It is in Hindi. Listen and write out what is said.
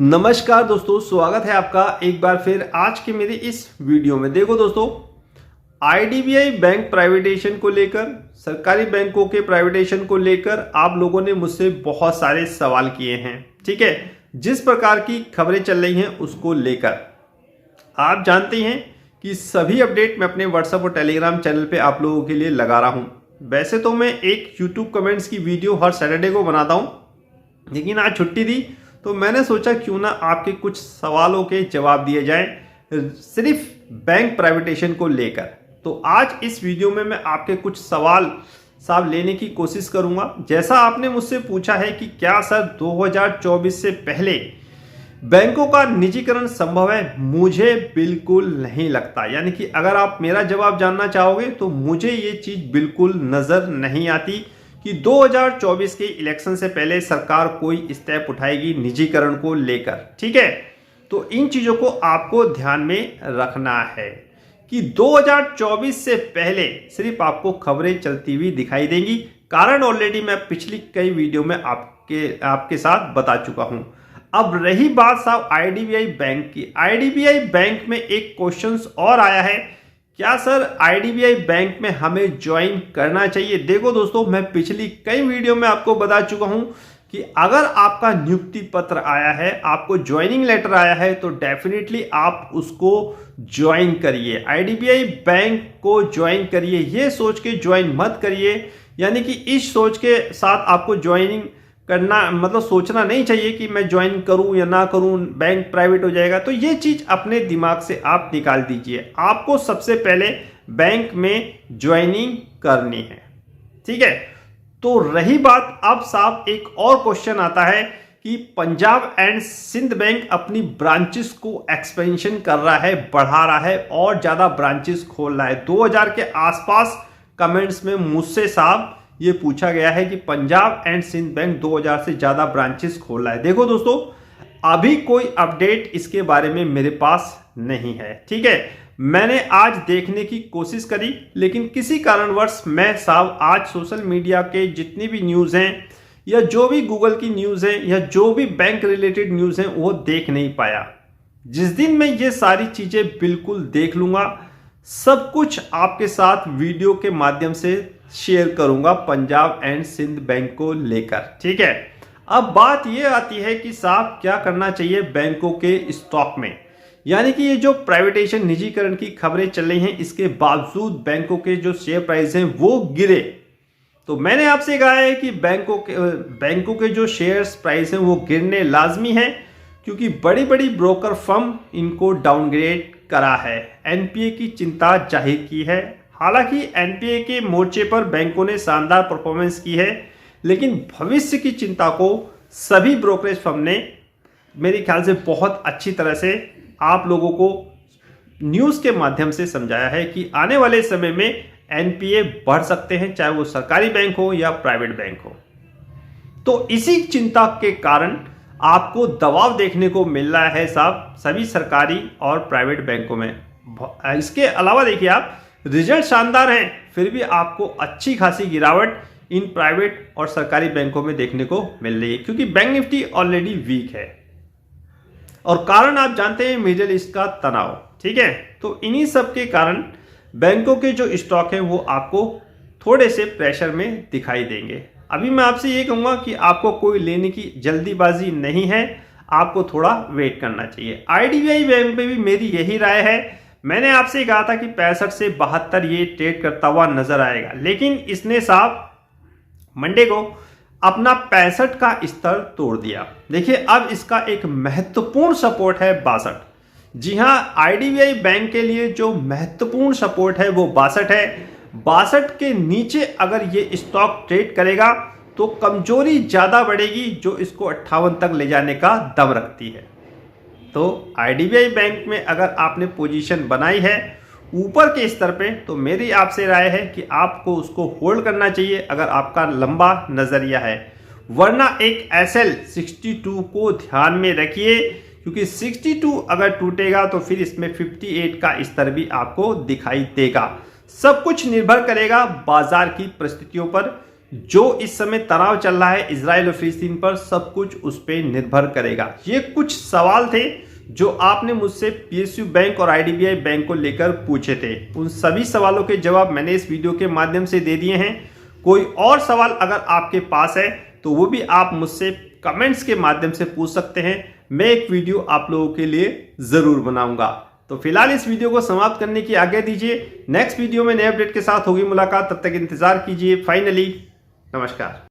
नमस्कार दोस्तों, स्वागत है आपका एक बार फिर आज के मेरे इस वीडियो में। देखो दोस्तों, आईडीबीआई बैंक प्राइवेटाइजेशन को लेकर, सरकारी बैंकों के प्राइवेटाइजेशन को लेकर आप लोगों ने मुझसे बहुत सारे सवाल किए हैं। ठीक है, जिस प्रकार की खबरें चल रही हैं उसको लेकर आप जानते हैं कि सभी अपडेट मैं अपने व्हाट्सएप और टेलीग्राम चैनल पे आप लोगों के लिए लगा रहा हूं। वैसे तो मैं एक यूट्यूब कमेंट्स की वीडियो हर सैटरडे को बनाता हूं, लेकिन आज छुट्टी थी तो मैंने सोचा क्यों ना आपके कुछ सवालों के जवाब दिए जाएं सिर्फ बैंक प्राइवेटाइजेशन को लेकर। तो आज इस वीडियो में मैं आपके कुछ सवाल साहब लेने की कोशिश करूंगा। जैसा आपने मुझसे पूछा है कि क्या सर 2024 से पहले बैंकों का निजीकरण संभव है, मुझे बिल्कुल नहीं लगता। यानी कि अगर आप मेरा जवाब जानना चाहोगे तो मुझे ये चीज बिल्कुल नजर नहीं आती कि 2024 के इलेक्शन से पहले सरकार कोई स्टेप उठाएगी निजीकरण को लेकर। ठीक है, तो इन चीजों को आपको ध्यान में रखना है कि 2024 से पहले सिर्फ आपको खबरें चलती हुई दिखाई देंगी। कारण ऑलरेडी मैं पिछली कई वीडियो में आपके साथ बता चुका हूं। अब रही बात साहब आईडीबीआई बैंक की, आईडीबीआई बैंक में एक क्वेश्चन और आया है, क्या सर आईडीबीआई बैंक में हमें ज्वाइन करना चाहिए। देखो दोस्तों, मैं पिछली कई वीडियो में आपको बता चुका हूं कि अगर आपका नियुक्ति पत्र आया है, आपको ज्वाइनिंग लेटर आया है, तो डेफिनेटली आप उसको ज्वाइन करिए, आईडीबीआई बैंक को ज्वाइन करिए। ये सोच के ज्वाइन मत करिए, यानी कि इस सोच के साथ आपको ज्वाइनिंग करना मतलब सोचना नहीं चाहिए कि मैं ज्वाइन करूं या ना करूं, बैंक प्राइवेट हो जाएगा। तो ये चीज अपने दिमाग से आप निकाल दीजिए। आपको सबसे पहले बैंक में ज्वाइनिंग करनी है। ठीक है, तो रही बात अब साहब एक और क्वेश्चन आता है कि पंजाब एंड सिंध बैंक अपनी ब्रांचेस को एक्सपेंशन कर रहा है, बढ़ा रहा है और ज्यादा ब्रांचेस खोल रहा है। 2000 के आसपास कमेंट्स में मुझसे साहब ये पूछा गया है कि पंजाब एंड सिंध बैंक 2000 से ज्यादा ब्रांचेस खोल रहा है। देखो दोस्तों, अभी कोई अपडेट इसके बारे में मेरे पास नहीं है। ठीक है, मैंने आज देखने की कोशिश करी, लेकिन किसी कारणवश मैं साहब आज सोशल मीडिया के जितनी भी न्यूज हैं या जो भी गूगल की न्यूज है या जो भी बैंक रिलेटेड न्यूज है वो देख नहीं पाया। जिस दिन मैं ये सारी चीजें बिल्कुल देख लूंगा, सब कुछ आपके साथ वीडियो के माध्यम से शेयर करूंगा पंजाब एंड सिंध बैंक को लेकर। ठीक है, अब बात यह आती है कि साहब क्या करना चाहिए बैंकों के स्टॉक में। यानी कि ये जो प्राइवेटाइजेशन निजीकरण की खबरें चल रही हैं, इसके बावजूद बैंकों के जो शेयर प्राइस हैं वो गिरे। तो मैंने आपसे कहा है कि बैंकों के जो शेयर्स प्राइस हैं वो गिरने लाजमी है, क्योंकि बड़ी बड़ी ब्रोकर फर्म इनको डाउनग्रेड करा है, एनपीए की चिंता जाहिर की है। हालांकि एनपीए के मोर्चे पर बैंकों ने शानदार परफॉर्मेंस की है, लेकिन भविष्य की चिंता को सभी ब्रोकरेज फर्म ने मेरे ख्याल से बहुत अच्छी तरह से आप लोगों को न्यूज के माध्यम से समझाया है कि आने वाले समय में एनपीए बढ़ सकते हैं, चाहे वो सरकारी बैंक हो या प्राइवेट बैंक हो। तो इसी चिंता के कारण आपको दबाव देखने को मिल रहा है साहब सभी सरकारी और प्राइवेट बैंकों में। इसके अलावा देखिए, आप रिजल्ट शानदार हैं, फिर भी आपको अच्छी खासी गिरावट इन प्राइवेट और सरकारी बैंकों में देखने को मिल रही है, क्योंकि बैंक निफ्टी ऑलरेडी वीक है और कारण आप जानते हैं मिडिल ईस्ट का तनाव। ठीक है, तो इन्हीं सब के कारण बैंकों के जो स्टॉक हैं वो आपको थोड़े से प्रेशर में दिखाई देंगे। अभी मैं आपसे ये कहूंगा कि आपको कोई लेने की जल्दीबाजी नहीं है, आपको थोड़ा वेट करना चाहिए। आईडीबीआई बैंक पे भी मेरी यही राय है। मैंने आपसे कहा था कि 65 से 72 ये ट्रेड करता हुआ नजर आएगा, लेकिन इसने साहब मंडे को अपना 65 का स्तर तोड़ दिया। देखिए, अब इसका एक महत्वपूर्ण सपोर्ट है 62। जी हां, आईडीबीआई बैंक के लिए जो महत्वपूर्ण सपोर्ट है वो 62 है। 62 के नीचे अगर ये स्टॉक ट्रेड करेगा तो कमजोरी ज्यादा बढ़ेगी, जो इसको 58 तक ले जाने का दम रखती है। तो आईडीबीआई बैंक में अगर आपने पोजीशन बनाई है ऊपर के स्तर पे, तो मेरी आपसे राय है कि आपको उसको होल्ड करना चाहिए अगर आपका लंबा नजरिया है। वरना एक एसएल 62 को ध्यान में रखिए, क्योंकि 62 अगर टूटेगा तो फिर इसमें 58 का स्तर भी आपको दिखाई देगा। सब कुछ निर्भर करेगा बाजार की परिस्थितियों पर, जो इस समय तनाव चल रहा है इजराइल और फिलिस्तीन पर, सब कुछ उस पर निर्भर करेगा। ये कुछ सवाल थे जो आपने मुझसे पीएसयू बैंक और आईडीबीआई बैंक को लेकर पूछे थे। उन सभी सवालों के जवाब मैंने इस वीडियो के माध्यम से दे दिए हैं। कोई और सवाल अगर आपके पास है तो वो भी आप मुझसे कमेंट्स के माध्यम से पूछ सकते हैं। मैं एक वीडियो आप लोगों के लिए जरूर बनाऊंगा। तो फिलहाल इस वीडियो को समाप्त करने की आज्ञा दीजिए। नेक्स्ट वीडियो में नए अपडेट के साथ होगी मुलाकात, तब तक इंतजार कीजिए। फाइनली नमस्कार।